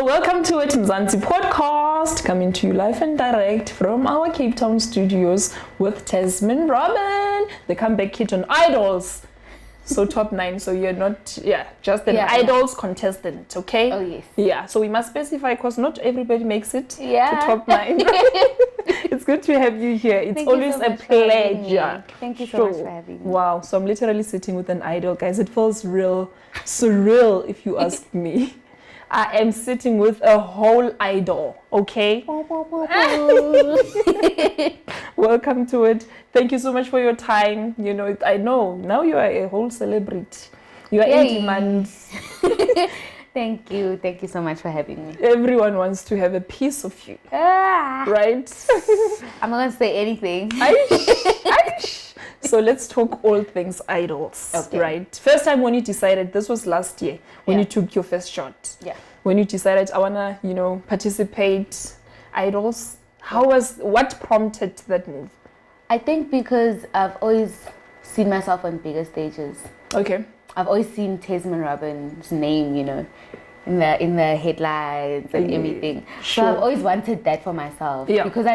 So welcome to it, Mzansi Podcast, coming to you live and direct from our Cape Town studios with Tesmin Robyn, the comeback kid on Idols. So top 9, so you're not, just an Idols contestant, okay? Oh, yes. Yeah, so we must specify because not everybody makes it to top 9. It's good to have you here. It's always a pleasure. Thank you so much for having me. Wow, so I'm literally sitting with an idol, guys. It feels real surreal if you ask me. I am sitting with a whole idol, okay? Welcome to it. Thank you so much for your time. You know, I know now you are a whole celebrity. You are in demand. Thank you so much for having me. Everyone wants to have a piece of you, right? I'm not gonna say anything. Aish. So let's talk all things idols, right? First time when you decided, this was last year, when you took your first shot. Yeah. When you decided, I wanna, participate idols. What prompted that move? I think because I've always seen myself on bigger stages. Okay. I've always seen Tesmin Robyn's name, in the headlines and everything. Sure. So I've always wanted that for myself. Yeah. Because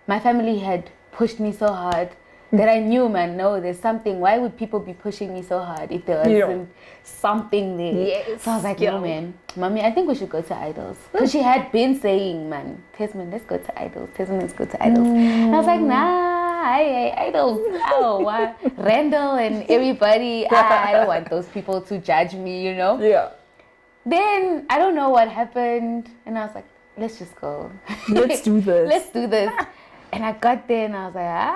my family had pushed me so hard that I knew, there's something. Why would people be pushing me so hard if there wasn't something there? Yes. So I was like, no, man, mommy, I think we should go to Idols. Because she had been saying, man, Tesmin, let's go to Idols. Tesmin, let's go to Idols. And I was like, nah, Idols. Oh, why? Randall and everybody. I don't want those people to judge me, Yeah. Then, I don't know what happened. And I was like, let's just go. Let's do this. Let's do this. And I got there and I was like,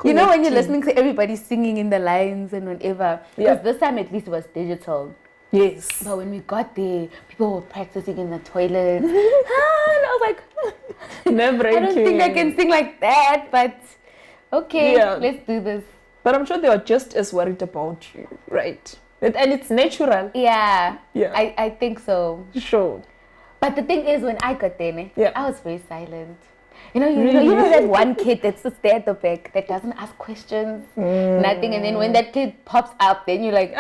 when you're listening to everybody singing in the lines and whatever. Because this time at least it was digital. Yes. But when we got there, people were practicing in the toilet. And I was like, nerve-wracking. I don't think I can sing like that, but okay, let's do this. But I'm sure they were just as worried about you, right? And it's natural. Yeah. Yeah. I think so. Sure. But the thing is, when I got there, I was very silent. You Really? know that one kid that sits there at the back that doesn't ask questions, nothing, and then when that kid pops up, then you're like,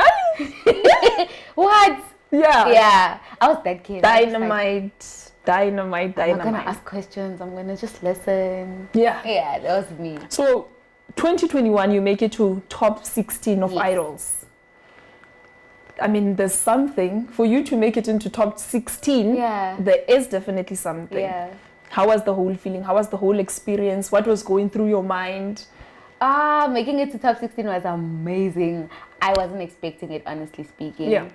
what? Yeah. Yeah. I was that kid. Dynamite. I'm not gonna ask questions. I'm gonna just listen. Yeah. Yeah, that was me. So, 2021, you make it to top 16 of Idols. I mean, there's something for you to make it into top 16. Yeah. There is definitely something. Yeah. How was the whole feeling? How was the whole experience? What was going through your mind? Making it to top 16 was amazing. I wasn't expecting it, honestly speaking. Yeah.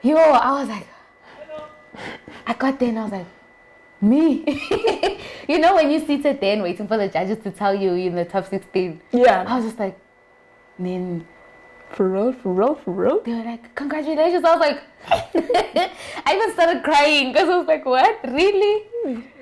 I was like, I got there and I was like, me? When you seated there and waiting for the judges to tell you in the top 16. Yeah. I was just like, man. For real? They were like, congratulations. I was like, I even started crying because I was like, what? Really?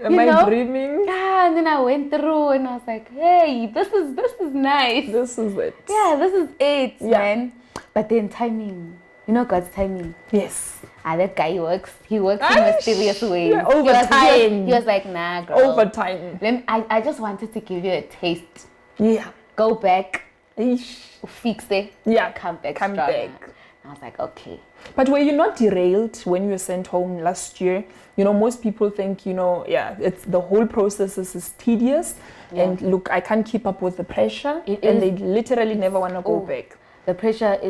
Am I dreaming? Yeah, and then I went through and I was like, hey, this is nice. This is it. Yeah, this is it, man. But then timing, God's timing. Yes. That guy works in mysterious ways. Yeah, over time. He was like, nah, girl. Over time. Then I just wanted to give you a taste. Yeah. Go back. Eesh. Fix it. Yeah. Come back. I was like, okay. But were you not derailed when you were sent home last year? Most people think, it's the whole process is tedious. Yeah. And look, I can't keep up with the pressure. They literally never want to go back. The process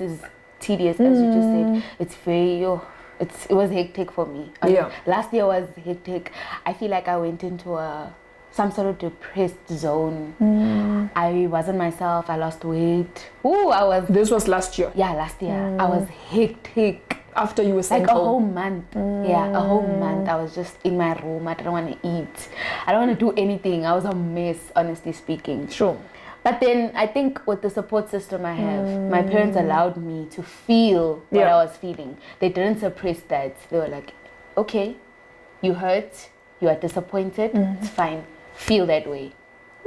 is tedious, as you just said. It's very, it was hectic for me. Last year was hectic. I feel like I went into some sort of depressed zone. I wasn't myself. I lost weight. This was last year? Yeah, last year. I was hectic. After you were sent like a home? whole month. Yeah, a whole month. I was just in my room. I didn't want to eat. I don't want to do anything. I was a mess, honestly speaking. Sure. But then I think with the support system I have, my parents allowed me to feel what I was feeling. They didn't suppress that. They were like, okay, you hurt, you are disappointed, it's fine. Feel that way.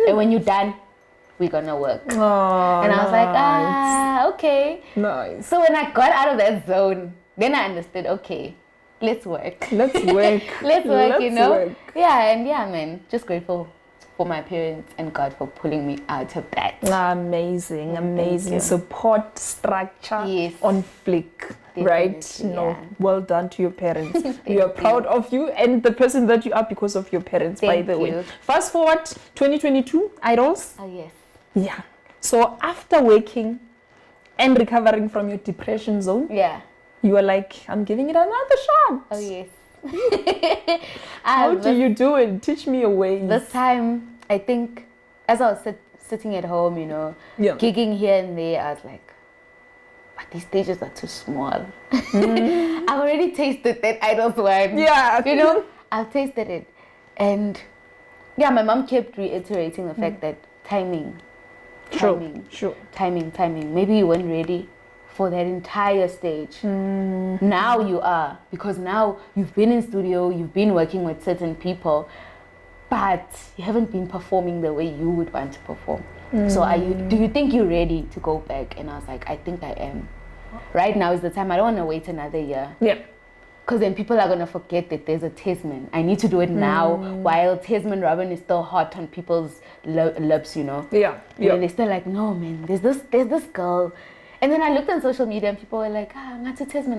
And when you're done, we're gonna work. Oh, and I was like, okay. Nice. So when I got out of that zone, then I understood, okay, let's work. Let's work. Let's work. Yeah, and man, just grateful for my parents and God for pulling me out of that. Amazing support structure on flick. Definitely, right? Yeah. Well done to your parents. We are proud of you and the person that you are because of your parents, by the way. Fast forward 2022 Idols. Oh yes. Yeah. So after working and recovering from your depression zone, you were like, I'm giving it another shot. Oh yes. How do you do it? Teach me a way. This time, I think, as I was sitting at home, gigging here and there, I was like, but these stages are too small. I've already tasted that Idols one. Yeah. I've tasted it. And my mom kept reiterating the fact that timing. Maybe you weren't ready for that entire stage. Now you are, because now you've been in studio, you've been working with certain people, but you haven't been performing the way you would want to perform. So do you think you're ready to go back? And I was like, I think I am. Right now is the time. I don't want to wait another year. Yeah. Because then people are going to forget that there's a Tesmin. I need to do it now while Tesmin Robyn is still hot on people's lips, Yeah. And they're still like, no, man, there's this girl. And then I looked on social media and people were like, Tesmin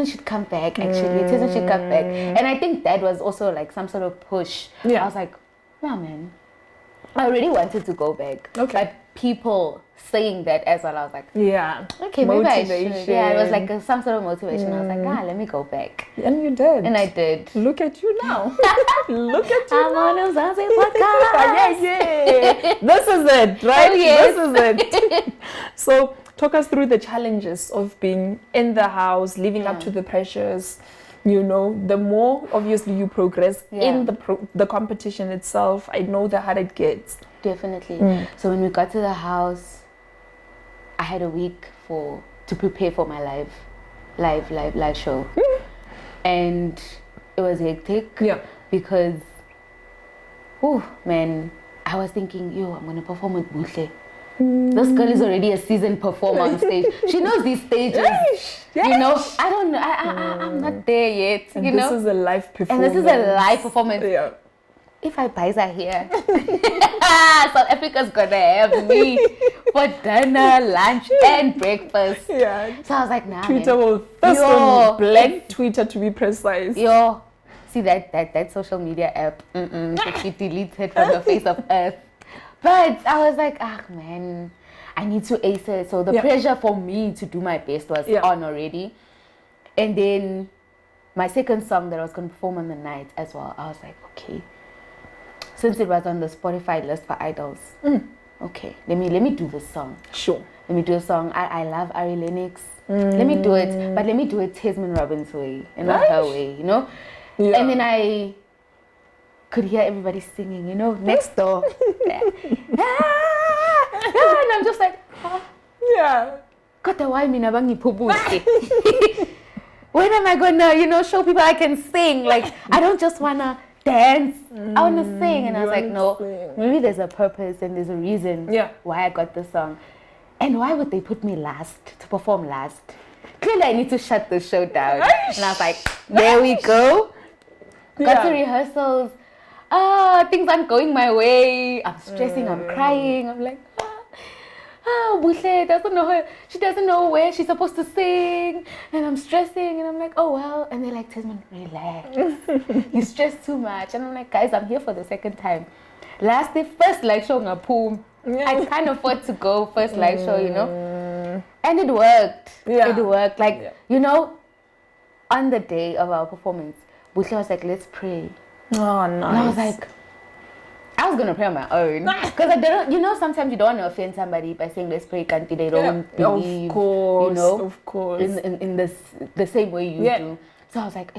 should come back, actually. Tesmin should come back. And I think that was also like some sort of push. I was like, no, man. I already wanted to go back. Okay. But people saying that as well, I was like, okay, maybe motivation. I should. Yeah, it was like some sort of motivation. I was like, let me go back. And you did. And I did. Look at you now. Look at you I'm now. on Mzansi Podcast. Yeah. This is it, right? Oh, yes. This is it. So talk us through the challenges of being in the house, living up to the pressures. The more obviously you progress in the competition itself, I know the harder it gets. Definitely. So when we got to the house, I had a week to prepare for my live show. And it was hectic. Yeah. Because, man, I was thinking, I'm going to perform with Buhle. This girl is already a seasoned performer on stage. She knows these stages. I don't know. I'm not there yet. And this is a live performance. And this is a live performance. Yeah. If I buy her here, South Africa's gonna have me for dinner, lunch, and breakfast. Yeah. So I was like, nah, Twitter man. will thirst on black Twitter to be precise. See that social media app should be deleted from the face of earth. But I was like, man, I need to ace it. So the pressure for me to do my best was on already. And then my second song that I was going to perform on the night as well, I was like, okay, since it was on the Spotify list for Idols, okay, let me do this song. Sure. Let me do a song. I love Ari Lennox. Let me do it, but let me do it Tesmin Robyn's way and not her way, Yeah. And then I could hear everybody singing, next door. And I'm just like, Kota why mina bangiphubuse? When am I gonna, show people I can sing? Like, I don't just wanna dance. I wanna sing. And I was like, no, maybe there's a purpose and there's a reason why I got this song. And why would they put me to perform last? Clearly I need to shut the show down. And I was like, there we go. Got to rehearsals. Things aren't going my way. I'm stressing, I'm crying. I'm like, Buhle doesn't know her. She doesn't know where she's supposed to sing. And I'm stressing and I'm like, oh well. And they're like, Tesmin, relax. You stress too much. And I'm like, guys, I'm here for the second time. First live show ngaphuma. I can't afford to go first live show, And it worked. It worked. Like, on the day of our performance, Buhle was like, let's pray. Oh, nice. And I was like, I was going to pray on my own. Because I don't, sometimes you don't want to offend somebody by saying, let's pray, can't they don't believe, of course. in the same way you do. So I was like,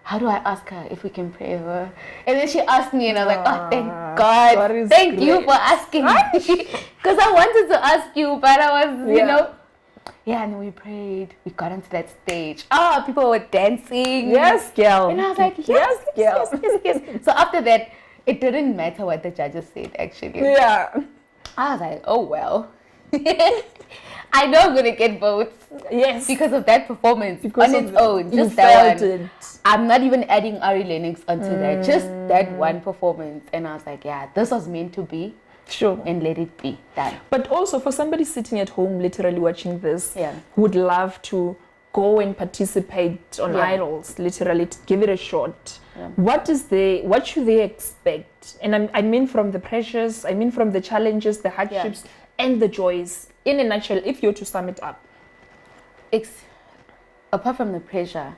how do I ask her if we can pray her? And then she asked me and I was like, oh, thank God. Thank you for asking me. Because I wanted to ask you, but I was, and then we prayed. We got onto that stage. People were dancing. Yes, girl. And I was like, yes. So after that, it didn't matter what the judges said, actually. Yeah. I was like, oh, well. I know I'm gonna get votes. Yes. Because of that performance Because on its own. You Just that felt one. it. I'm not even adding Ari Lennox onto that. Just that one performance. And I was like, yeah, this was meant to be. Sure. And let it be done. But also for somebody sitting at home literally watching this, Yeah. who would love to go and participate on Yeah. Idols, literally to give it a shot. Yeah. What should they expect? And I mean from the pressures, I mean from the challenges, the hardships, and the joys. In a nutshell, if you're to sum it up. Apart from the pressure,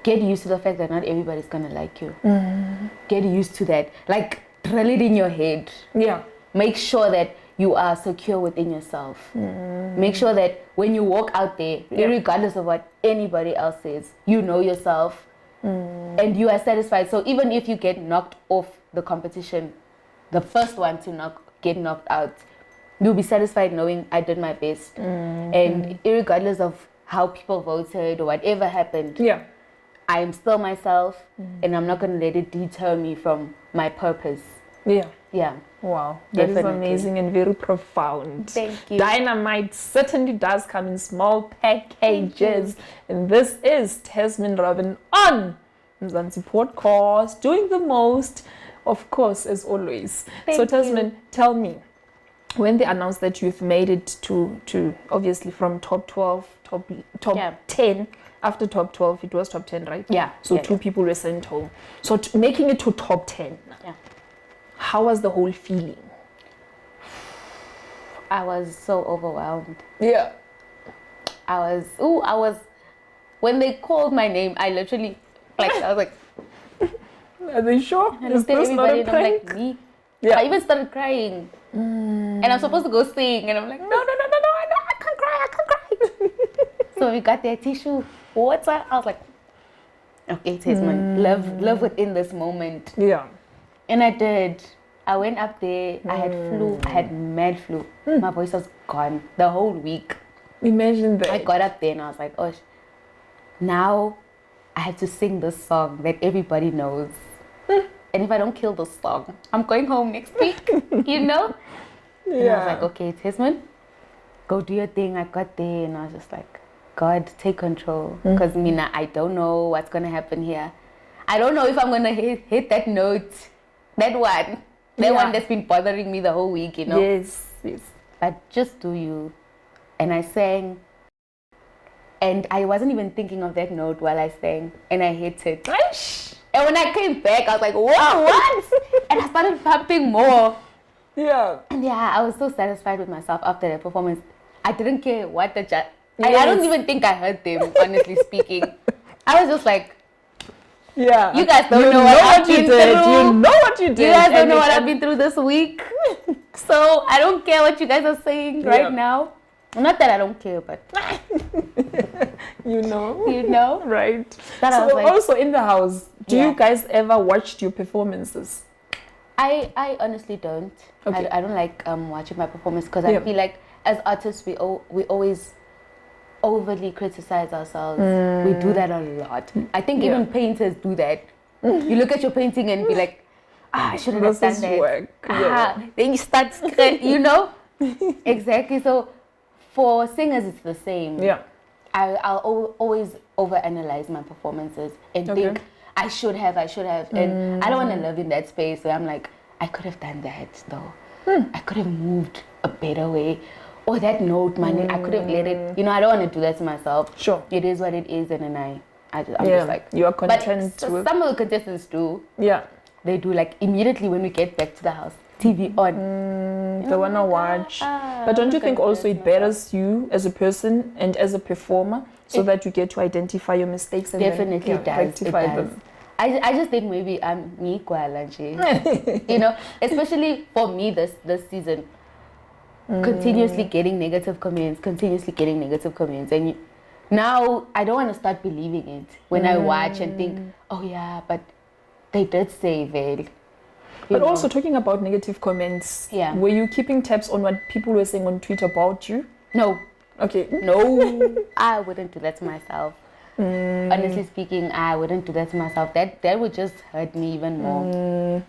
get used to the fact that not everybody's gonna like you. Get used to that. Like, drill it in your head. Yeah. Make sure that you are secure within yourself. Make sure that when you walk out there, regardless of what anybody else says, you know yourself and you are satisfied. So even if you get knocked off the competition, the first one to get knocked out, you'll be satisfied knowing I did my best. And regardless of how people voted or whatever happened, I am still myself and I'm not going to let it deter me from my purpose. Yeah. Wow, that is Definitely. amazing and very profound. Thank you. Dynamite certainly does come in small packages. And this is Tesmin Robyn on Mzansi Podcast, doing the most, of course, as always. So Tesmin, tell me, when they announced that you've made it to obviously from top 12, top 10, after top 12, it was top 10, right? Yeah. So two people were sent home. So making it to top 10. Yeah. How was the whole feeling? I was so overwhelmed. Yeah. I was, when they called my name, I literally, I was like, Are they sure? I Is looked at this not everybody a and I'm prank? like, me? Yeah. I even started crying. And I'm supposed to go sing. And I'm like, no, I can't cry. So we got their tissue, water. I was like, okay, Tesmin, live within this moment. Yeah. And I did. I went up there. I had flu. I had mad flu. My voice was gone the whole week. Imagine that. I got up there and I was like, oh, now I have to sing this song that everybody knows. And if I don't kill this song, I'm going home next week, you know? Yeah. And I was like, okay, Tesmin, go do your thing. I got there and I was just like, God, take control. Because Mina, I don't know what's going to happen here. I don't know if I'm going to hit that note, that one that's been bothering me the whole week, you know? Yes. But just do you. And I sang. And I wasn't even thinking of that note while I sang. And I hit it. And when I came back, I was like, whoa, what? And I started pumping more. Yeah. And I was so satisfied with myself after that performance. I didn't care what the judge... I don't even think I heard them, honestly speaking. I was just like, yeah. You guys don't know what I've been through. You know what you did. You guys don't know what I've been through this week. So I don't care what you guys are saying right now. Not that I don't care, but... You know? You know? Right. That So like, also in the house, do you guys ever watch your performances? I honestly don't. Okay. I don't like watching my performance because I feel like as artists we always overly criticize ourselves. We do that a lot. I think even painters do that. You look at your painting and be like, I shouldn't have done that. Work. Then you start, you know? Exactly. So for singers, it's the same. Yeah. I'll always overanalyze my performances and think I should have. And I don't want to live in that space where I'm like, I could have done that though. I could have moved a better way. Or that note, I could have let it. You know, I don't want to do that to myself. Sure. It is what it is, and then I'm just like... You are content but some of the contestants do. Yeah. They do, like, immediately when we get back to the house, TV on. They want to watch. But don't you think also it betters you as a person and as a performer so that you get to identify your mistakes and definitely then, does. rectify It does. them? I just think maybe I'm me kwala. You know, especially for me this season. Continuously getting negative comments. And now I don't want to start believing it when I watch and think, oh yeah, but they did say well. But also talking about negative comments, were you keeping tabs on what people were saying on Twitter about you? No. Okay. No, I wouldn't do that to myself. Honestly speaking, I wouldn't do that to myself. That would just hurt me even more.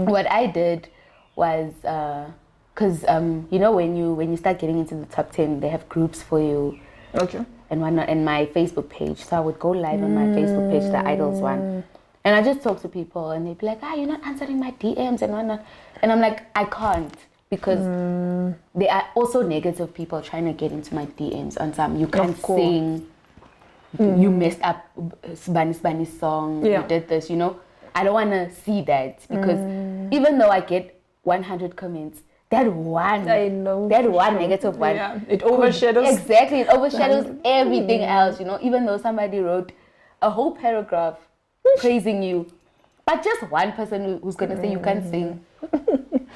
What I did was, because you know when you start getting into the top 10, they have groups for you. Okay. And whatnot, and my Facebook page. So I would go live on my Facebook page, the Idols one. And I just talk to people and they'd be like, you're not answering my DMs and whatnot. And I'm like, I can't, because there are also negative people trying to get into my DMs on some, you can't sing, you messed up Spanish song, you did this, you know. I don't want to see that, because even though I get 100 comments, that one negative one, it overshadows. Exactly, it overshadows everything else, you know. Even though somebody wrote a whole paragraph praising you, but just one person who's gonna say you can't sing,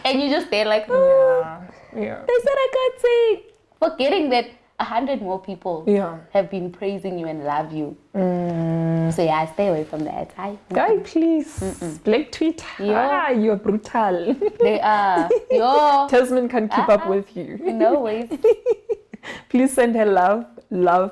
and you just there like, they said I can't sing, forgetting that 100 more people have been praising you and love you. So I stay away from that. Guy, please. Black Twitter. You're brutal. They are. Tesmin can keep up with you. No ways. Please send her love, and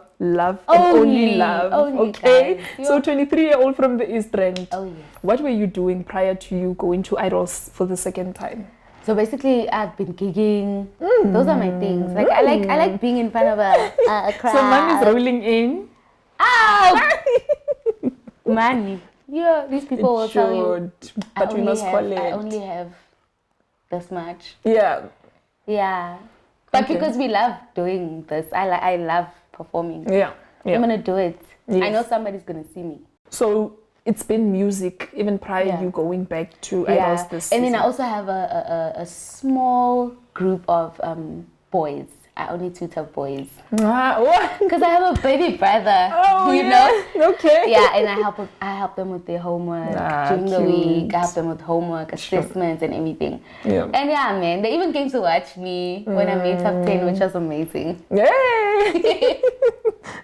only love. Okay? So 23-year-old from the East Rand. Oh, yes. What were you doing prior to you going to Idols for the second time? So basically, I've been gigging. Those are my things. Like I like being in front of a crowd. So money's rolling in. Money. Yeah, these people will tell you. But we must collect. I only have this much. Yeah. Yeah. But because we love doing this, I love performing. Yeah. I'm gonna do it. Yes. I know somebody's gonna see me. So it's been music even prior you going back to Idols this season. And then I also have a small group of boys. I only tutor boys. Because I have a baby brother. You know? Okay. Yeah, and I help them with their homework during the week. I help them with homework, assessments and everything. Yeah. And yeah, man, they even came to watch me when I made top 10, which was amazing. Yay!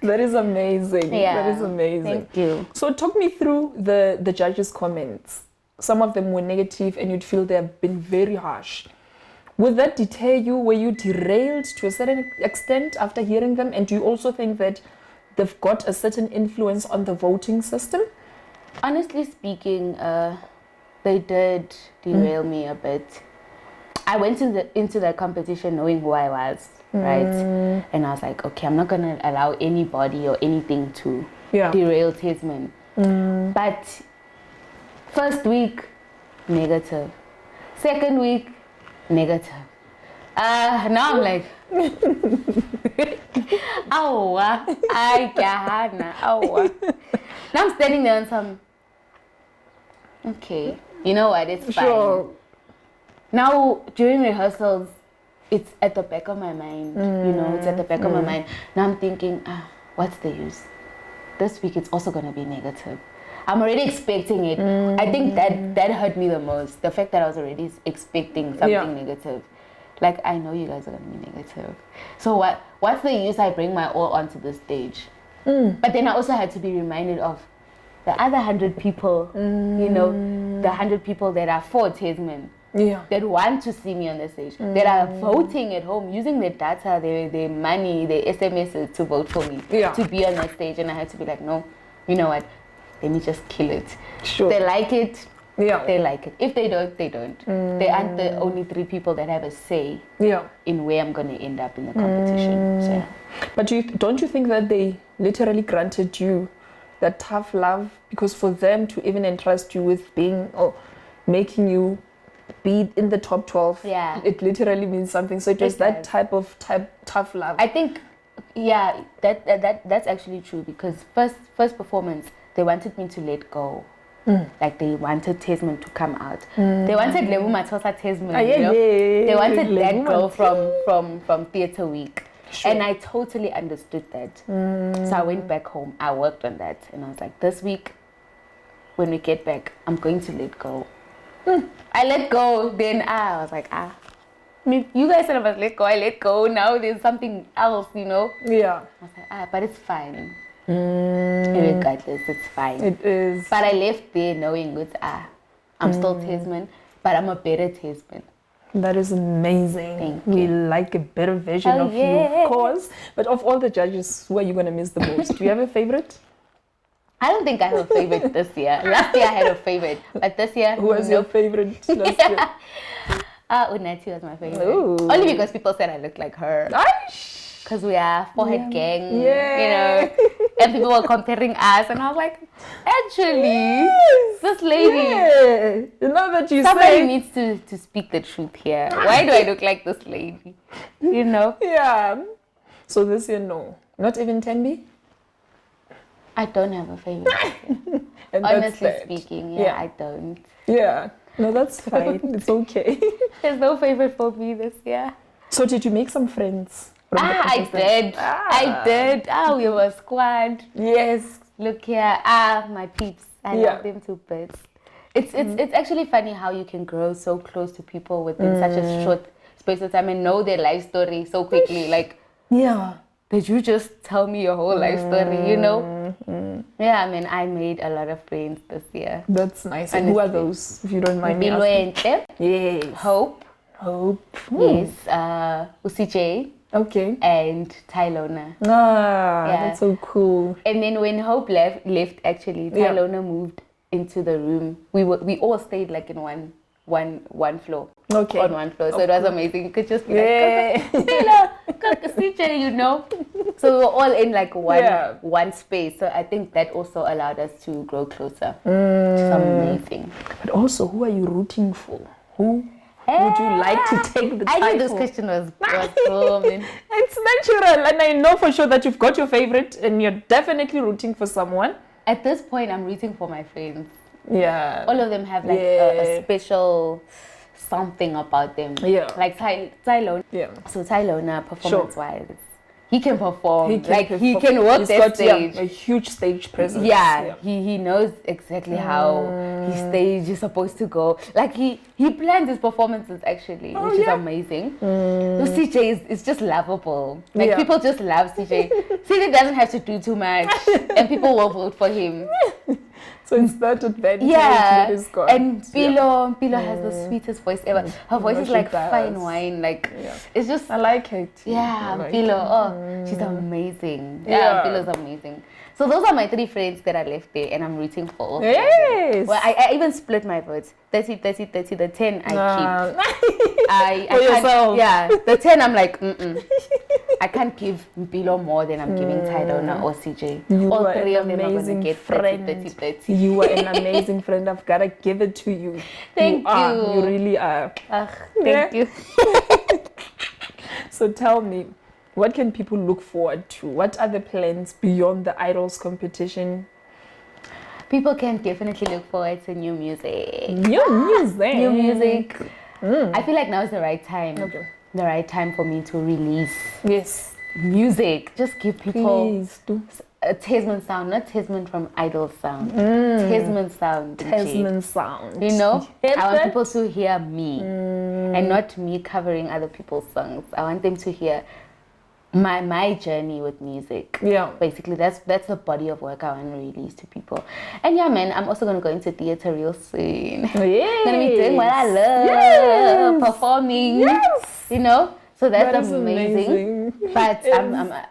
That is amazing. Yeah. That is amazing. Thank you. So talk me through the judges' comments. Some of them were negative and you'd feel they have been very harsh. Would that deter you? Were you derailed to a certain extent after hearing them? And do you also think that they've got a certain influence on the voting system? Honestly speaking, they did derail me a bit. I went into the competition knowing who I was, right? And I was like, okay, I'm not going to allow anybody or anything to derail Tesmin. But first week, negative. Second week, negative. Now I'm like, Now I'm standing there and some, okay, you know what, it's fine. Sure. Now, during rehearsals, it's at the back of my mind, you know, it's at the back of my mind. Now I'm thinking, what's the use? This week it's also going to be negative. I'm already expecting it. I think that hurt me the most. The fact that I was already expecting something negative. Like, I know you guys are going to be negative. So what's the use I bring my all onto the stage? But then I also had to be reminded of the other 100 people, you know, the 100 people that are for Tesmin. That want to see me on the stage, that are voting at home, using their data, their money, their SMSs to vote for me, to be on that stage. And I had to be like, no, you know what? Let me just kill it. Sure. They like it, they like it. If they don't, they don't. They aren't the only 3 people that have a say in where I'm going to end up in the competition. So. But don't you think that they literally granted you that tough love? Because for them to even entrust you with being or making you be in the top 12, it literally means something. So it was that type of tough love. I think, that's actually true, because first performance, they wanted me to let go. Like, they wanted Tesmin to come out. They wanted Lebu Matosa Tesmin, you know? They wanted that girl from Theatre Week. Sure. And I totally understood that. So I went back home. I worked on that. And I was like, this week, when we get back, I'm going to let go. I let go. Then I was like, you guys said I must let go. I let go. Now there's something else, you know? Yeah. I was like, but it's fine. Regardless, it's fine. It is. But I left there knowing that I'm still Tesmin, but I'm a better Tesmin. That is amazing. Thank we you. like a better version of you, of course. But of all the judges, who are you going to miss the most? Do you have a favorite? I don't think I have a favorite this year. Last year I had a favorite, but this year, who was your favorite last year? Unati was my favorite. Ooh. Only because people said I looked like her. Because we are forehead gang, you know. And people were comparing us, and I was like, actually, this lady. You know that you somebody needs to speak the truth here. Why do I look like this lady? You know? Yeah. So this year, no. Not even Tenby? I don't have a favorite. Honestly speaking, I don't. Yeah. No, that's fine. It's okay. There's no favorite for me this year. So did you make some friends? I did. We were a squad. Yes. Look here. My peeps. I love them to bits. It's actually funny how you can grow so close to people within such a short space of time and know their life story so quickly. Like, did you just tell me your whole life story, you know? Yeah, I mean, I made a lot of friends this year. That's nice. And who are those, if you don't mind me asking? Yes. Hope. Yes. UCJ. Okay. And Tylona. That's so cool. And then when Hope left actually, Tylona moved into the room. We all stayed like in one floor. Okay. On one floor. So it was amazing. You could just be like, CJ, you know. So we were all in like one space. So I think that also allowed us to grow closer. Which is amazing. But also, who are you rooting for? Who would you like to take the title? I knew this question was coming. It's natural, and I know for sure that you've got your favorite, and you're definitely rooting for someone. At this point, I'm rooting for my friends. Yeah. All of them have like a special something about them. Yeah. Like Tylona. Yeah. So Tylona, performance-wise, he can perform. He can work that stage. A huge stage presence. Yeah. He knows exactly how his stage is supposed to go. Like he plans his performances actually, which is amazing. So CJ is just lovable. Like people just love CJ. CJ doesn't have to do too much, and people will vote for him. So it's that advantage that is gone. And Pilo has the sweetest voice ever. Her voice is like fine wine. Like it's just. I like it. Yeah, like Pilo. She's amazing. Yeah, Pilo's amazing. So those are my 3 friends that are left there, and I'm rooting for. Yes. Well, I even split my votes. 30. The 10 I keep. For yourself. Yeah, the 10 I'm like, I can't give Mpilo more than I'm giving Tylona or CJ. All 3 of them are going to get 30. You are an amazing friend. I've got to give it to you. Thank you. You really are. Thank you. So tell me, what can people look forward to? What are the plans beyond the Idols competition? People can definitely look forward to new music. New music. I feel like now is the right time. Okay. The right time for me to release music. Just give people a Tesmin sound, not Tesmin from Idol sound. Tesmin sound. Tesmin sound. You know? I want people to hear me and not me covering other people's songs. I want them to hear my journey with music. Yeah. Basically, that's the body of work I want to release to people. And yeah, man, I'm also going to go into theater real soon. Yes. I'm going to be doing what I love. Performing. Yes. You know? So that's amazing. But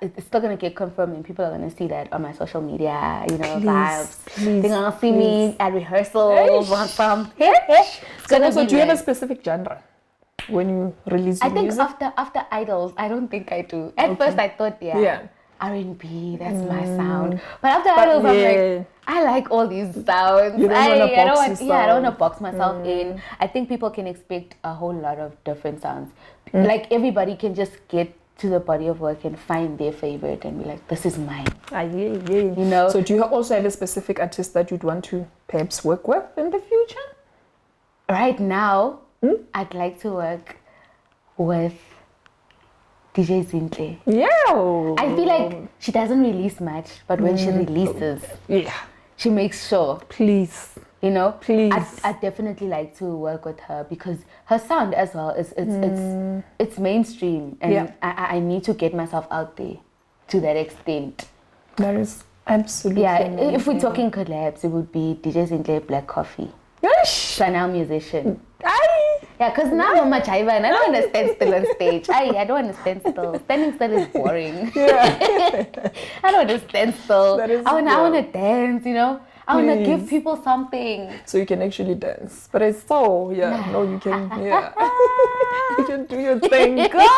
it's still going to get confirmed, and people are going to see that on my social media, you know, vibes. They're going to see me at rehearsals or something. So do you have a specific genre when you release your music? I think after Idols, I don't think I do. At first I thought, R&B, that's my sound. But after Idols, I'm like, I like all these sounds. I don't want to box myself in. I think people can expect a whole lot of different sounds. Like everybody can just get to the body of work and find their favorite and be like, this is mine. You know? So do you also have a specific artist that you'd want to perhaps work with in the future? Right now, I'd like to work with DJ Zintle. Yeah. I feel like she doesn't release much, but when she releases, she makes sure. Please. You know? Please. I'd definitely like to work with her because her sound as well it's mainstream, and I need to get myself out there to that extent. That is absolutely amazing. If we're talking collabs, it would be DJ Zintle, Black Coffee. Chanel musician. Yeah, because now I'm a chiva and I don't want to stand still on stage. I don't want to stand still. Standing still is boring. I don't want to stand still. I want to dance, you know. I want to give people something. So you can actually dance. But I saw, you can, you can do your thing, girl.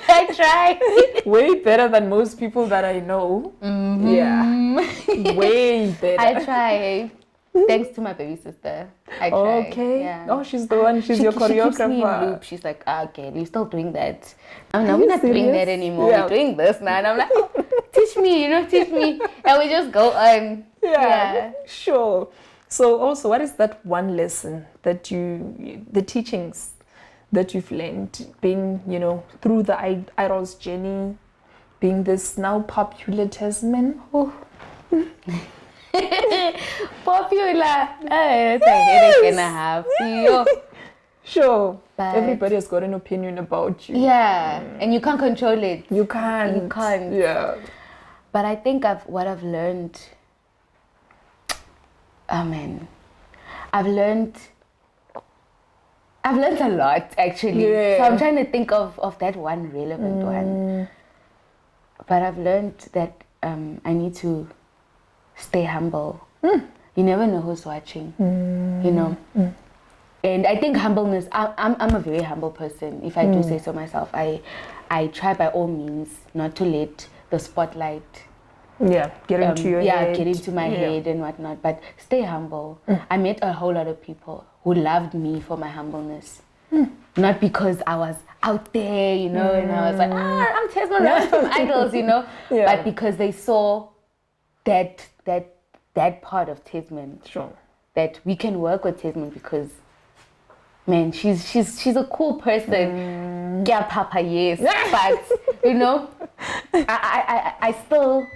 I try. Way better than most people that I know. Mm-hmm. Yeah. Way better. I try. Thanks to my baby sister. I try. Okay. Yeah. Oh, she's the one. She's your choreographer. She keeps me in loop. She's like, okay, we're still doing that. No, we're not doing that anymore. Yeah. We're doing this now. And I'm like, teach me, teach me. And we just go on. Yeah. Sure. So also, what is that one lesson that the teachings that you've learned, being, through the Idols journey, being this now popular Tesmin? Oh. Popular. It's a headache and a half. Sure. But everybody has got an opinion about you. Yeah. And you can't control it. You can't. Yeah. But I think what I've learned, I've learned a lot, actually. Yeah. So I'm trying to think of that one relevant one. But I've learned that I need to stay humble. You never know who's watching, And I think humbleness, I'm a very humble person, if I do say so myself. I try by all means not to let the spotlight get into your head. Get into my head and whatnot, but stay humble. I met a whole lot of people who loved me for my humbleness. Not because I was out there, and I was like, I'm Tesmin Robyn from Idols, but because they saw that part of Tesmin. Sure. That we can work with Tesmin because, man, she's a cool person. Yeah, Papa, yes. But I still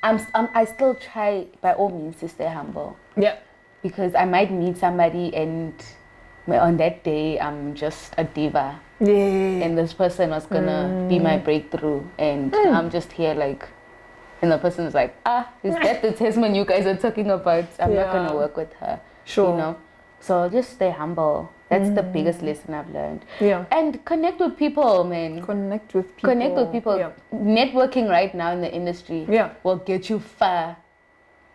I still try by all means to stay humble. Yeah. Because I might meet somebody and on that day I'm just a diva. Yeah. And this person was gonna be my breakthrough, and I'm just here like. And the person's like, is that the Tesmin you guys are talking about? I'm not going to work with her. Sure. So just stay humble. That's the biggest lesson I've learned. Yeah. And connect with people, man. Connect with people. Yeah. Networking right now in the industry will get you far.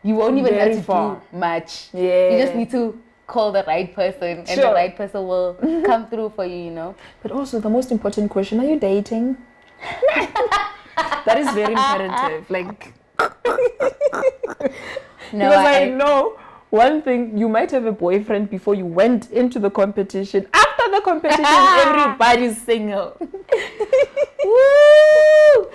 You won't even have to do much. Yeah. You just need to call the right person, and the right person will come through for you, But also the most important question, are you dating? That is very imperative. No, because I know one thing, you might have a boyfriend before you went into the competition. After the competition, everybody's single. Woo!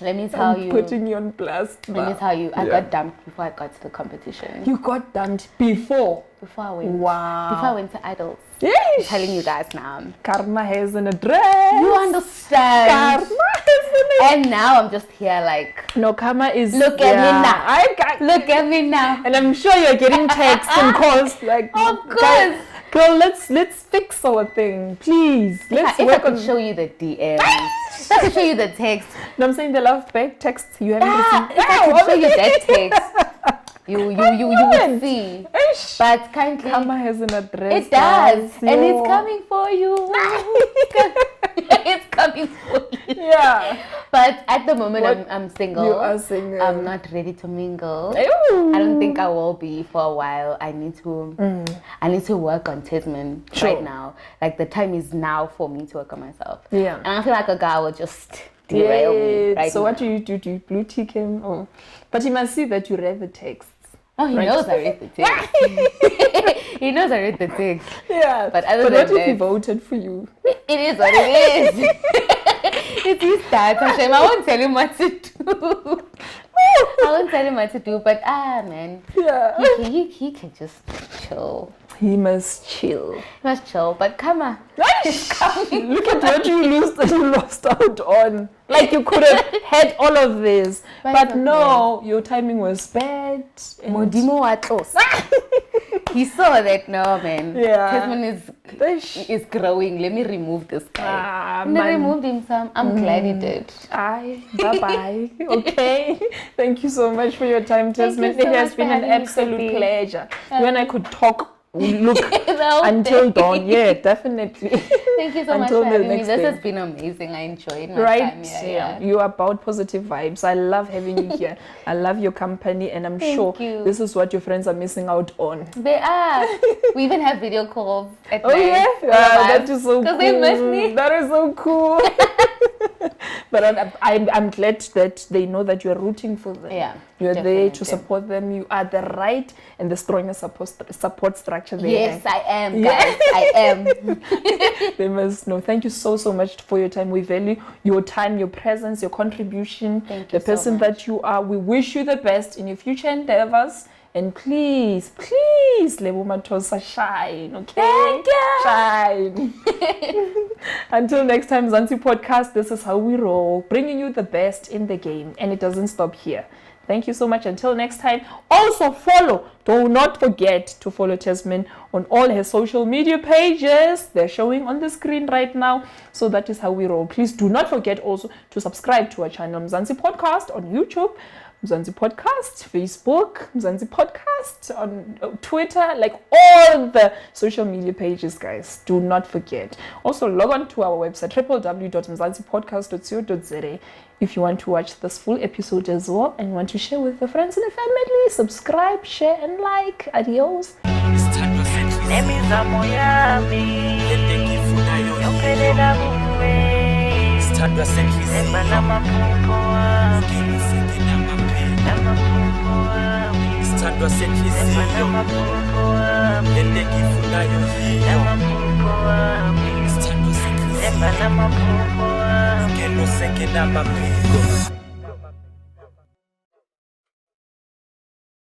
Let me tell you. Putting you on blast. Let me tell you, I got dumped before I got to the competition. You got dumped before? Before I went. Wow. Before I went to Idols. Yeesh. I'm telling you guys now. Karma has an address. You understand. Karma has an address. And now I'm just here like. No, karma is. Look at me now. Look at me now. And I'm sure you're getting texts and calls like. Of course. Girl, let's fix our thing, please. Let's work on. Show you the DMs. If I can show you the text. No, I'm saying the love back texts you haven't received. If I can show you that text, you would see. But kindly, karma has an address. It does, and it's coming for you. It's coming for you. Yeah. But at the moment, I'm single. You are single. I'm not ready to mingle. Ooh. I don't think I will be for a while. I need to work on Tesmin right now. Like the time is now for me to work on myself. Yeah. And I feel like a guy will just derail me right so now. What do you do? Do you blue tick him? Oh. But he must see that you read the text. Oh, he knows I read the text. He knows I read the text. Yeah. But other than that, what if he voted for you? It is what it is. It's his dad, Hashem. I won't tell him what to do. I won't tell him what to do, but man. Yeah. He can just chill. He must chill. He must chill, but come on. Look at what you lost out on. Like you could have had all of this. But no, your timing was bad. Modimo Atlos. He saw that, no man. Yeah. Tesmin is growing. Let me remove this guy. And I removed him some. I'm glad he did. Bye-bye. Okay. Thank you so much for your time, Tesmin. It has been an absolute pleasure. You and I could talk look until dawn. Yeah, definitely. Thank you so much Until for the having me. next This day. has been amazing. I enjoyed my Right? time here. Yeah. You're about positive vibes. I love having you here. I love your company, and I'm sure you. this is what your friends are missing out on. They are. We even have video calls at Oh night. yeah, that is so cool. Because they miss me. That is so cool. But I'm glad that they know that you're rooting for them. Yeah, You're there definitely. to support them. You are the right and the strongest support structure there. Yes, I am, guys. I am. They must know. Thank you so much for your time. We value your time, your presence, your contribution, Thank you the person so much. that you are. We wish you the best in your future endeavors. And please, Lebo Matosa, shine, okay? Thank you. Shine. Until next time, Mzansi Podcast, this is how we roll, bringing you the best in the game, and it doesn't stop here. Thank you so much. Until next time, also do not forget to follow Tesmin on all her social media pages. They're showing on the screen right now. So that is how we roll. Please do not forget also to subscribe to our channel, Mzansi Podcast on YouTube, Mzansi Podcast, Facebook, Mzansi Podcast on Twitter, like all the social media pages, guys. Do not forget. Also, log on to our website, www.mzansi.podcast.co.za, if you want to watch this full episode as well and want to share with your friends and family. Subscribe, share, and like. Adios. Sithandwa senhliziyo endengifunayo yiyo sithandwa senhliziyo ngeno sengenamaphiko